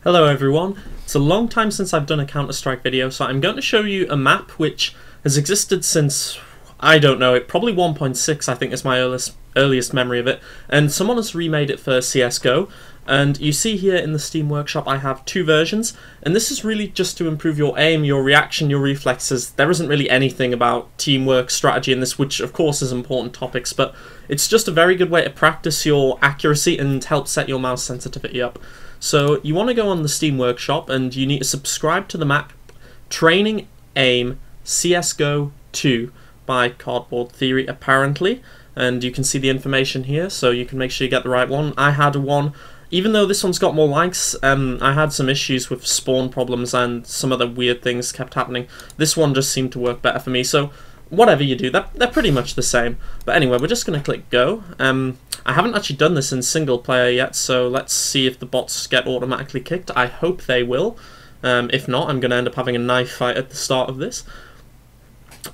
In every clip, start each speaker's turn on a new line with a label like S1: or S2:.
S1: Hello everyone, it's a long time since I've done a Counter-Strike video, so I'm going to show you a map which has existed since, I don't know, probably 1.6 I think is my earliest memory of it, and someone has remade it for CSGO, and you see here in the Steam Workshop I have two versions, and this is really just to improve your aim, your reaction, your reflexes. There isn't really anything about teamwork, strategy in this, which of course is important topics, but it's just a very good way to practice your accuracy and help set your mouse sensitivity up. So you want to go on the Steam Workshop and you need to subscribe to the map Training Aim CSGO 2 by Cardboard Theory apparently, and you can see the information here so you can make sure you get the right one. I had one, even though this one's got more likes, I had some issues with spawn problems and some other weird things kept happening. This one just seemed to work better for me, so whatever you do, they're pretty much the same. But anyway, we're just going to click go. I haven't actually done this in single player yet, so let's see if the bots get automatically kicked. I hope they will. If not, I'm going to end up having a knife fight at the start of this.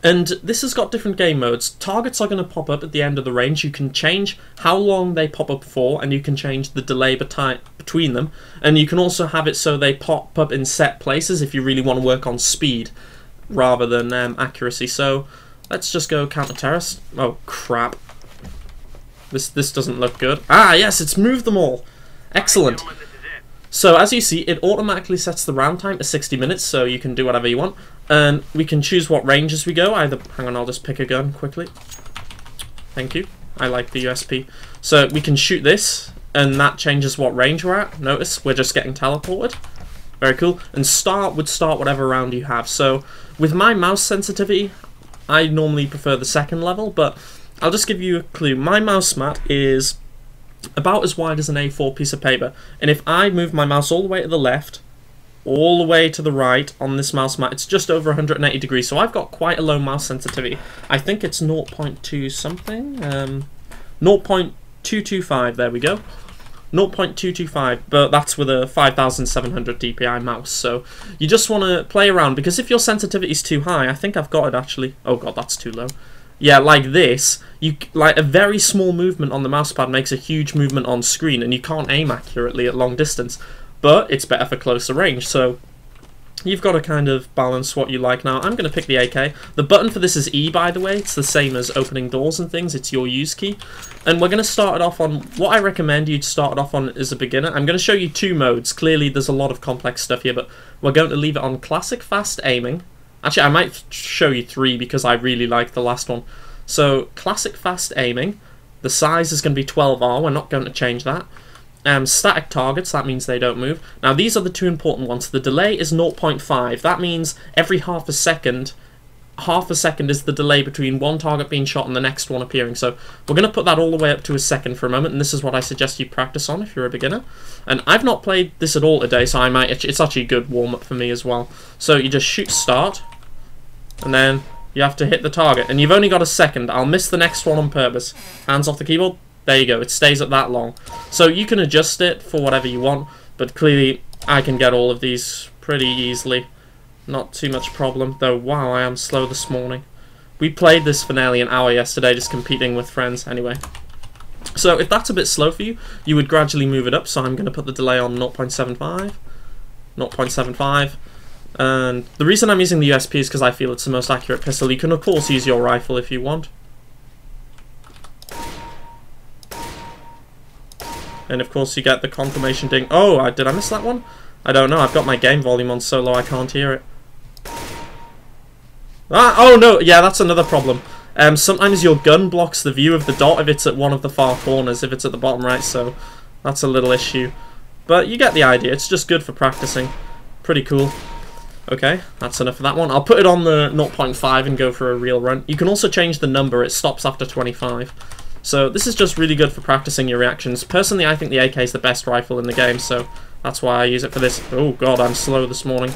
S1: And this has got different game modes. Targets are going to pop up at the end of the range. You can change how long they pop up for, and you can change the delay between them. And you can also have it so they pop up in set places if you really want to work on speed rather than accuracy. So let's just go counter-terrorist. Oh crap. This doesn't look good. Ah yes, it's moved them all. Excellent. So as you see, it automatically sets the round time to 60 minutes, so you can do whatever you want. And we can choose what ranges we go. Either, hang on, I'll just pick a gun quickly. Thank you. I like the USP. So we can shoot this, and that changes what range we're at. Notice, we're just getting teleported. Very cool. And start would start whatever round you have. So with my mouse sensitivity, I normally prefer the second level, but I'll just give you a clue. My mouse mat is about as wide as an A4 piece of paper, and if I move my mouse all the way to the left, all the way to the right on this mouse mat, it's just over 180 degrees, so I've got quite a low mouse sensitivity. I think it's 0.2 something, 0.225, there we go. 0.225, but that's with a 5700 DPI mouse, so you just want to play around, because if your sensitivity is too high, I think I've got it actually. Oh god, that's too low. Yeah, like this, like a very small movement on the mousepad makes a huge movement on screen, and you can't aim accurately at long distance, but it's better for closer range, so you've got to kind of balance what you like. Now, I'm going to pick the AK. The button for this is E, by the way. It's the same as opening doors and things. It's your use key. And we're going to start it off on what I recommend you to start it off on as a beginner. I'm going to show you two modes. Clearly, there's a lot of complex stuff here, but we're going to leave it on classic fast aiming. Actually, I might show you three because I really like the last one. So, classic fast aiming. The size is going to be 12R. We're not going to change that. Static targets, that means they don't move. Now, these are the two important ones. The delay is 0.5. That means every half a second is the delay between one target being shot and the next one appearing. So we're going to put that all the way up to a second for a moment, and this is what I suggest you practice on if you're a beginner. And I've not played this at all today, so it's actually a good warm-up for me as well. So you just shoot start, and then you have to hit the target, and you've only got a second. I'll miss the next one on purpose. Hands off the keyboard. There you go, it stays at that long. So you can adjust it for whatever you want, but clearly I can get all of these pretty easily. Not too much problem, though wow, I am slow this morning. We played this for nearly an hour yesterday, just competing with friends anyway. So if that's a bit slow for you, you would gradually move it up, so I'm going to put the delay on 0.75. 0.75. And the reason I'm using the USP is because I feel it's the most accurate pistol. You can of course use your rifle if you want. And of course you get the confirmation ding. Oh, did I miss that one? I don't know, I've got my game volume on so low I can't hear it. Ah, oh no, yeah, that's another problem. Sometimes your gun blocks the view of the dot if it's at one of the far corners, if it's at the bottom right, so that's a little issue. But you get the idea, it's just good for practicing. Pretty cool. Okay, that's enough of that one. I'll put it on the 0.5 and go for a real run. You can also change the number, it stops after 25. So this is just really good for practicing your reactions. Personally, I think the AK is the best rifle in the game, so that's why I use it for this. Oh god, I'm slow this morning.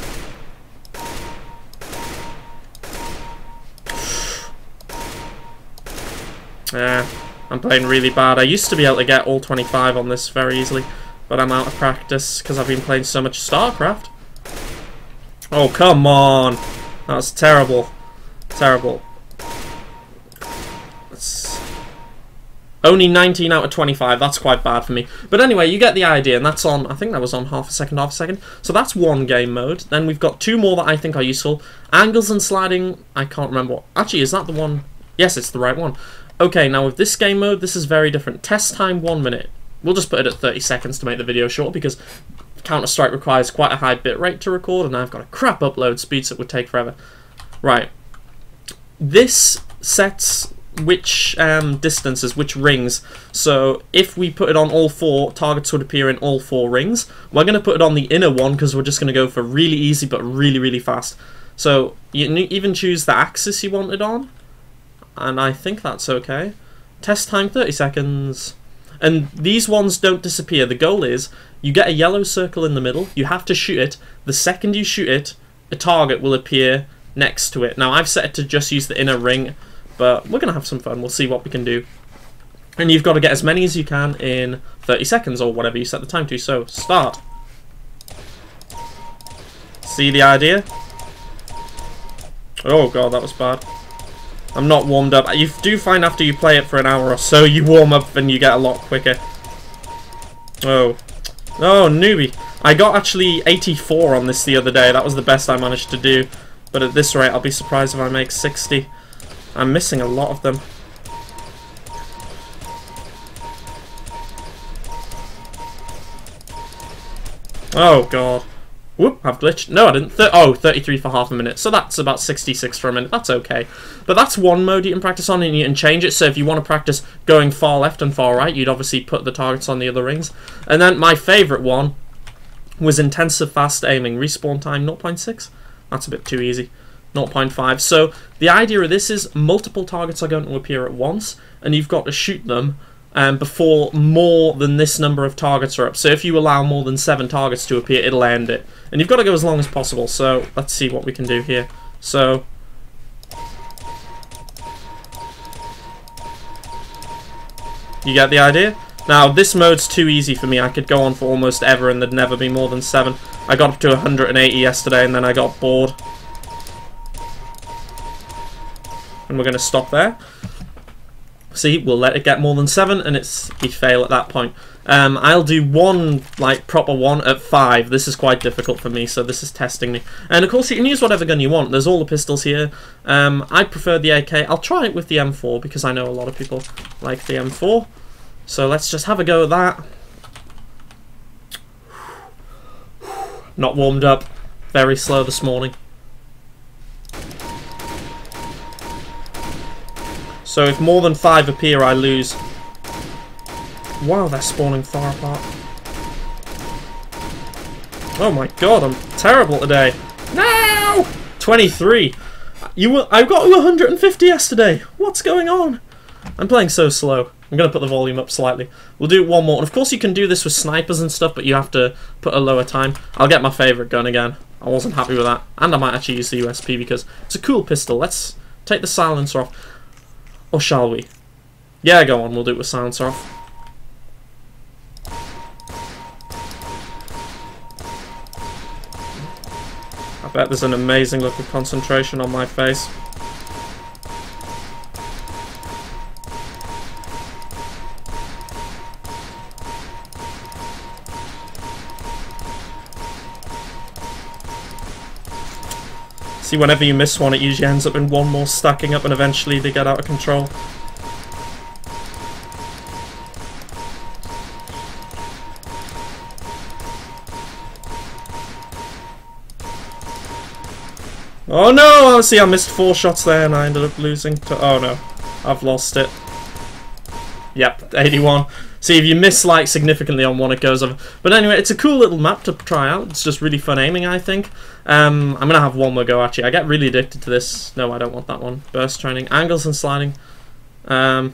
S1: Yeah, I'm playing really bad. I used to be able to get all 25 on this very easily, but I'm out of practice because I've been playing so much StarCraft. Oh, come on! That's terrible. Terrible. Only 19 out of 25, that's quite bad for me. But anyway, you get the idea, and that's on, I think that was on half a second. So that's one game mode. Then we've got two more that I think are useful. Angles and sliding, I can't remember what. Actually, is that the one? Yes, it's the right one. Okay, now with this game mode, this is very different. Test time 1 minute. We'll just put it at 30 seconds to make the video short, because Counter-Strike requires quite a high bitrate to record, and I've got a crap upload speed, so it would take forever. Right. This sets which distances, which rings. So if we put it on all 4, targets would appear in all 4 rings. We're going to put it on the inner one because we're just going to go for really easy but really, really fast. So you even choose the axis you want it on, and I think that's okay. Test time 30 seconds. And these ones don't disappear. The goal is you get a yellow circle in the middle, you have to shoot it. The second you shoot it, a target will appear next to it. Now I've set it to just use the inner ring, but we're going to have some fun. We'll see what we can do. And you've got to get as many as you can in 30 seconds or whatever you set the time to. So, start. See the idea? Oh god, that was bad. I'm not warmed up. You do find after you play it for an hour or so, you warm up and you get a lot quicker. Oh. Oh, newbie. I got actually 84 on this the other day. That was the best I managed to do. But at this rate, I'll be surprised if I make 60. I'm missing a lot of them. Oh god. Whoop, I've glitched. No, I didn't. 33 for half a minute. So that's about 66 for a minute. That's okay. But that's one mode you can practice on, and you can change it. So if you want to practice going far left and far right, you'd obviously put the targets on the other rings. And then my favourite one was intensive fast aiming. Respawn time 0.6. That's a bit too easy. 0.5. So the idea of this is multiple targets are going to appear at once, and you've got to shoot them before more than this number of targets are up. So if you allow more than 7 targets to appear, it'll end it. And you've got to go as long as possible. So let's see what we can do here. So you get the idea? Now this mode's too easy for me. I could go on for almost ever and there'd never be more than 7. I got up to 180 yesterday and then I got bored. And we're going to stop there. See, we'll let it get more than 7 and we fail at that point. I'll do one, like, proper one at 5. This is quite difficult for me, so this is testing me. And of course you can use whatever gun you want. There's all the pistols here. I prefer the AK. I'll try it with the M4 because I know a lot of people like the M4. So let's just have a go at that. Not warmed up. Very slow this morning. So if more than 5 appear, I lose. Wow, they're spawning far apart. Oh my god, I'm terrible today. No! 23. I got to 150 yesterday. What's going on? I'm playing so slow. I'm going to put the volume up slightly. We'll do one more. And of course you can do this with snipers and stuff, but you have to put a lower time. I'll get my favourite gun again. I wasn't happy with that. And I might actually use the USP because it's a cool pistol. Let's take the silencer off. Or shall we? Yeah, go on, we'll do it with silencer off. I bet there's an amazing look of concentration on my face. See, whenever you miss one, it usually ends up in one more stacking up and eventually they get out of control. Oh no! See, I missed 4 shots there and I ended up losing to... Oh no, I've lost it. Yep, 81. See, if you miss, like, significantly on one, it goes over. But anyway, it's a cool little map to try out. It's just really fun aiming, I think. I'm going to have one more go, actually. I get really addicted to this. No, I don't want that one. Burst training. Angles and sliding. Oh,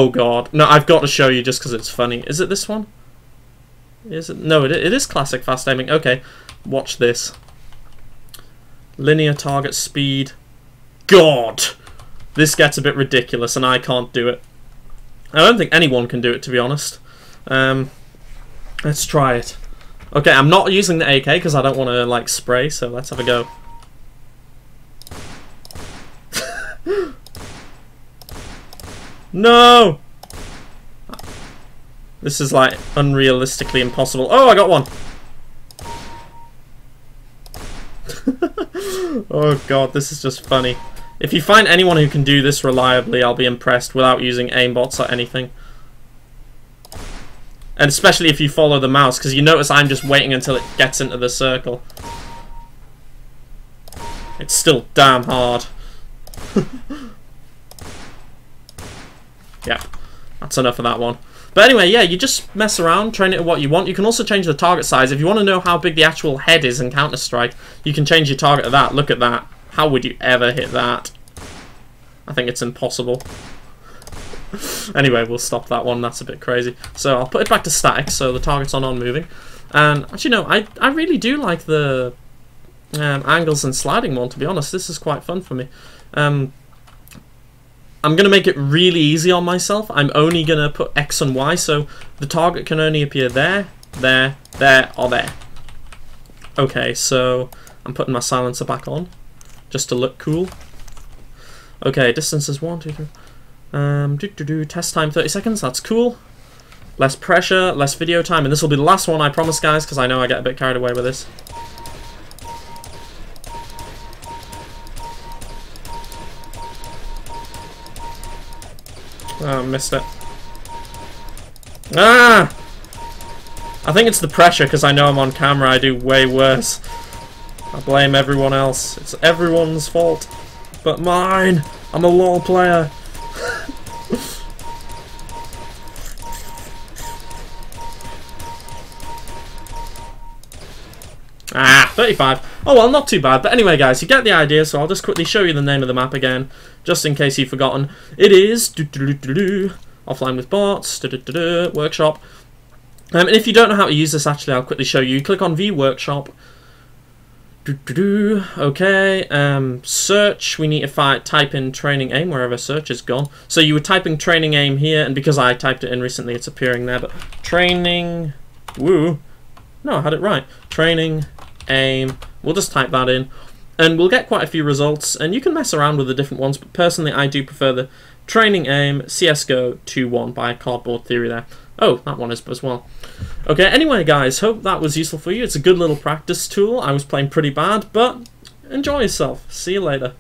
S1: God. No, I've got to show you just because it's funny. Is it this one? Is it? No, it is classic fast aiming. Okay, watch this. Linear target speed. God! This gets a bit ridiculous and I can't do it. I don't think anyone can do it, to be honest. Let's try it. Okay, I'm not using the AK because I don't want to, like, spray, so let's have a go. No! This is like unrealistically impossible. Oh, I got one! Oh god, this is just funny. If you find anyone who can do this reliably, I'll be impressed without using aimbots or anything. And especially if you follow the mouse, because you notice I'm just waiting until it gets into the circle. It's still damn hard. Yeah, that's enough of that one. But anyway, yeah, you just mess around, train it to what you want. You can also change the target size. If you want to know how big the actual head is in Counter-Strike, you can change your target to that. Look at that. How would you ever hit that? I think it's impossible. Anyway, we'll stop that one. That's a bit crazy. So I'll put it back to static, so the target's on non-moving. And actually, no, I really do like the angles and sliding one, to be honest. This is quite fun for me. I'm going to make it really easy on myself. I'm only going to put X and Y, so the target can only appear there, there, there, or there. Okay, so I'm putting my silencer back on, just to look cool. Okay, distance is 1, 2, 3. Test time 30 seconds, that's cool. Less pressure, less video time, and this will be the last one, I promise, guys, because I know I get a bit carried away with this. Oh, missed it. Ah! I think it's the pressure, because I know I'm on camera, I do way worse. I blame everyone else. It's everyone's fault. But mine! I'm a LOL player. Ah, 35. Oh well, not too bad. But anyway, guys, you get the idea, so I'll just quickly show you the name of the map again, just in case you've forgotten. It is Offline with Bots, Workshop. And if you don't know how to use this, actually, I'll quickly show you. You click on V Workshop. Okay, search, we need to type in training aim wherever search is gone. So you were typing training aim here, and because I typed it in recently, it's appearing there, but training, no, I had it right. Training aim, we'll just type that in, and we'll get quite a few results, and you can mess around with the different ones, but personally I do prefer the training aim CSGO 2-1 by Cardboard Theory there. Oh, that one is as well. Okay, anyway, guys, hope that was useful for you. It's a good little practice tool. I was playing pretty bad, but enjoy yourself. See you later.